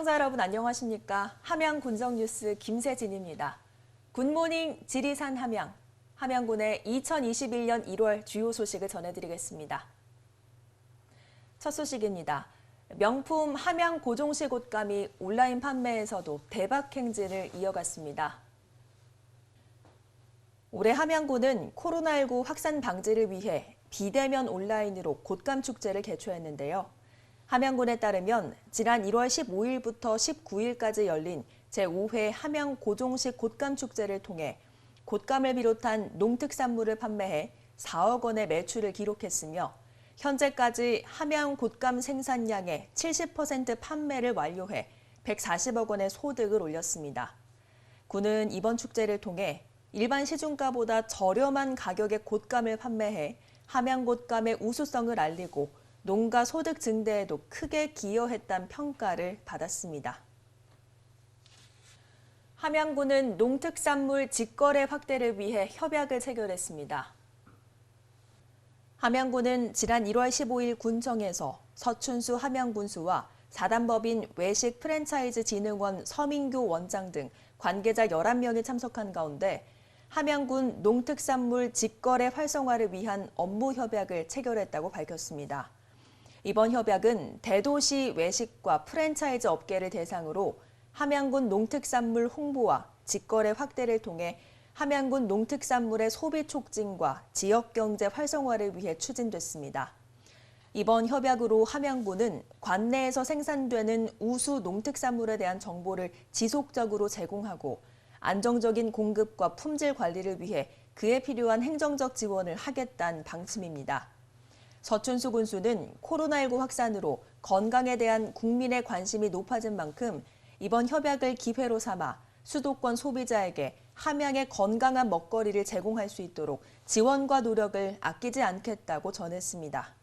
시청자 여러분 안녕하십니까? 함양 군정뉴스 김세진입니다. 굿모닝 지리산 함양, 함양군의 2021년 1월 주요 소식을 전해드리겠습니다. 첫 소식입니다. 명품 함양 고종식 옷감이 온라인 판매에서도 대박 행진을 이어갔습니다. 올해 함양군은 코로나19 확산 방지를 위해 비대면 온라인으로 곶감 축제를 개최했는데요. 함양군에 따르면 지난 1월 15일부터 19일까지 열린 제5회 함양 고종식 곶감 축제를 통해 곶감을 비롯한 농특산물을 판매해 4억 원의 매출을 기록했으며 현재까지 함양 곶감 생산량의 70% 판매를 완료해 140억 원의 소득을 올렸습니다. 군은 이번 축제를 통해 일반 시중가보다 저렴한 가격의 곶감을 판매해 함양 곶감의 우수성을 알리고 농가 소득 증대에도 크게 기여했다는 평가를 받았습니다. 함양군은 농특산물 직거래 확대를 위해 협약을 체결했습니다. 함양군은 지난 1월 15일 군청에서 서춘수 함양군수와 사단법인 외식 프랜차이즈 진흥원 서민규 원장 등 관계자 11명이 참석한 가운데 함양군 농특산물 직거래 활성화를 위한 업무 협약을 체결했다고 밝혔습니다. 이번 협약은 대도시 외식과 프랜차이즈 업계를 대상으로 함양군 농특산물 홍보와 직거래 확대를 통해 함양군 농특산물의 소비 촉진과 지역경제 활성화를 위해 추진됐습니다. 이번 협약으로 함양군은 관내에서 생산되는 우수 농특산물에 대한 정보를 지속적으로 제공하고 안정적인 공급과 품질 관리를 위해 그에 필요한 행정적 지원을 하겠다는 방침입니다. 서춘수 군수는 코로나19 확산으로 건강에 대한 국민의 관심이 높아진 만큼 이번 협약을 기회로 삼아 수도권 소비자에게 함양의 건강한 먹거리를 제공할 수 있도록 지원과 노력을 아끼지 않겠다고 전했습니다.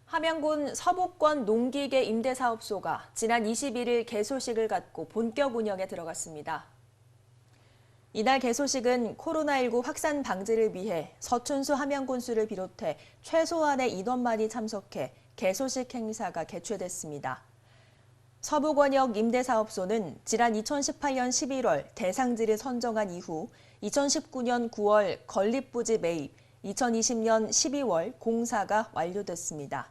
함양군 서북권 농기계 임대사업소가 지난 21일 개소식을 갖고 본격 운영에 들어갔습니다. 이날 개소식은 코로나19 확산 방지를 위해 서춘수 함양군수를 비롯해 최소한의 인원만이 참석해 개소식 행사가 개최됐습니다. 서북원역 임대사업소는 지난 2018년 11월 대상지를 선정한 이후 2019년 9월 건립부지 매입, 2020년 12월 공사가 완료됐습니다.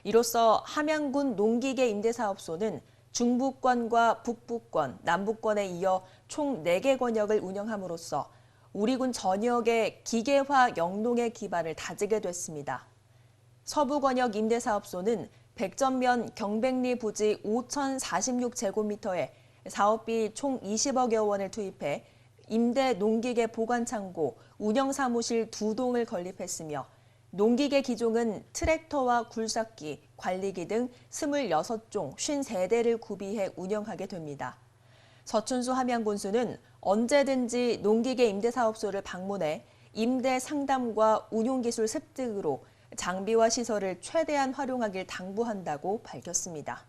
이로써 함양군 농기계 임대사업소는 중부권과 북부권, 남부권에 이어 총 4개 권역을 운영함으로써 우리 군 전역의 기계화 영농의 기반을 다지게 됐습니다. 서부권역 임대사업소는 백전면 경백리 부지 5,046제곱미터에 사업비 총 20억여 원을 투입해 임대 농기계 보관창고, 운영사무실 2동을 건립했으며 농기계 기종은 트랙터와 굴삭기, 관리기 등 26종 53대를 구비해 운영하게 됩니다. 서춘수 함양군수는 언제든지 농기계 임대사업소를 방문해 임대 상담과 운용기술 습득으로 장비와 시설을 최대한 활용하길 당부한다고 밝혔습니다.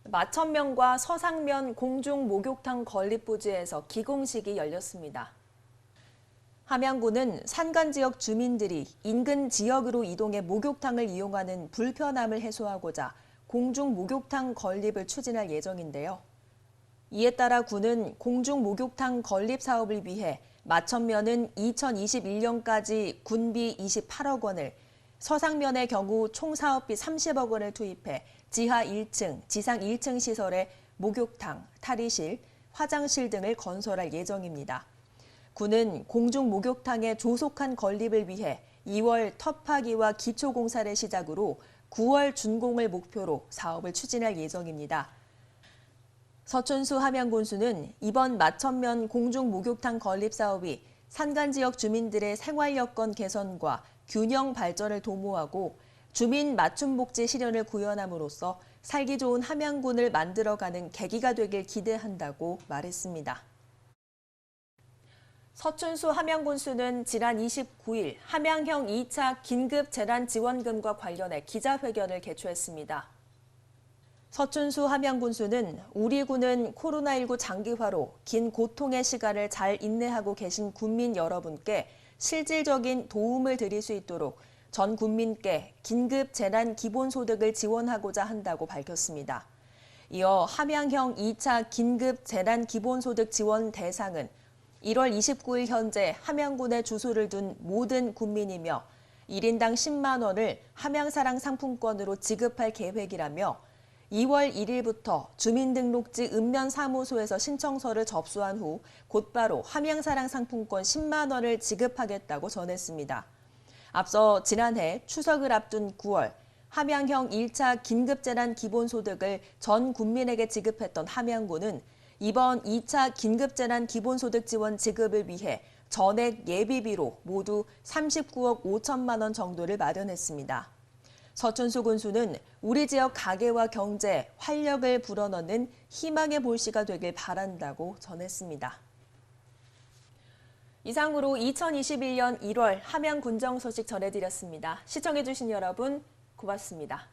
마천면과 서상면 공중 목욕탕 건립부지에서 기공식이 열렸습니다. 함양군은 산간 지역 주민들이 인근 지역으로 이동해 목욕탕을 이용하는 불편함을 해소하고자 공중 목욕탕 건립을 추진할 예정인데요. 이에 따라 군은 공중 목욕탕 건립 사업을 위해 마천면은 2021년까지 군비 28억 원을, 서상면의 경우 총 사업비 30억 원을 투입해 지하 1층, 지상 1층 시설에 목욕탕, 탈의실, 화장실 등을 건설할 예정입니다. 군은 공중 목욕탕의 조속한 건립을 위해 2월 터파기와 기초공사를 시작으로 9월 준공을 목표로 사업을 추진할 예정입니다. 서춘수 함양군수는 이번 마천면 공중 목욕탕 건립 사업이 산간 지역 주민들의 생활 여건 개선과 균형 발전을 도모하고 주민 맞춤 복지 실현을 구현함으로써 살기 좋은 함양군을 만들어가는 계기가 되길 기대한다고 말했습니다. 서춘수 함양군수는 지난 29일 함양형 2차 긴급 재난 지원금과 관련해 기자회견을 개최했습니다. 서춘수 함양군수는 우리 군은 코로나19 장기화로 긴 고통의 시간을 잘 인내하고 계신 군민 여러분께 실질적인 도움을 드릴 수 있도록 전 국민께 긴급 재난 기본소득을 지원하고자 한다고 밝혔습니다. 이어 함양형 2차 긴급 재난 기본소득 지원 대상은 1월 29일 현재 함양군에 주소를 둔 모든 국민이며 1인당 10만 원을 함양사랑 상품권으로 지급할 계획이라며 2월 1일부터 주민등록지 읍면사무소에서 신청서를 접수한 후 곧바로 함양사랑 상품권 10만 원을 지급하겠다고 전했습니다. 앞서 지난해 추석을 앞둔 9월 함양형 1차 긴급재난 기본소득을 전 국민에게 지급했던 함양군은 이번 2차 긴급재난 기본소득 지원 지급을 위해 전액 예비비로 모두 39억 5천만 원 정도를 마련했습니다. 서춘수 군수는 우리 지역 가계와 경제에 활력을 불어넣는 희망의 볼시가 되길 바란다고 전했습니다. 이상으로 2021년 1월 함양군정 소식 전해드렸습니다. 시청해주신 여러분 고맙습니다.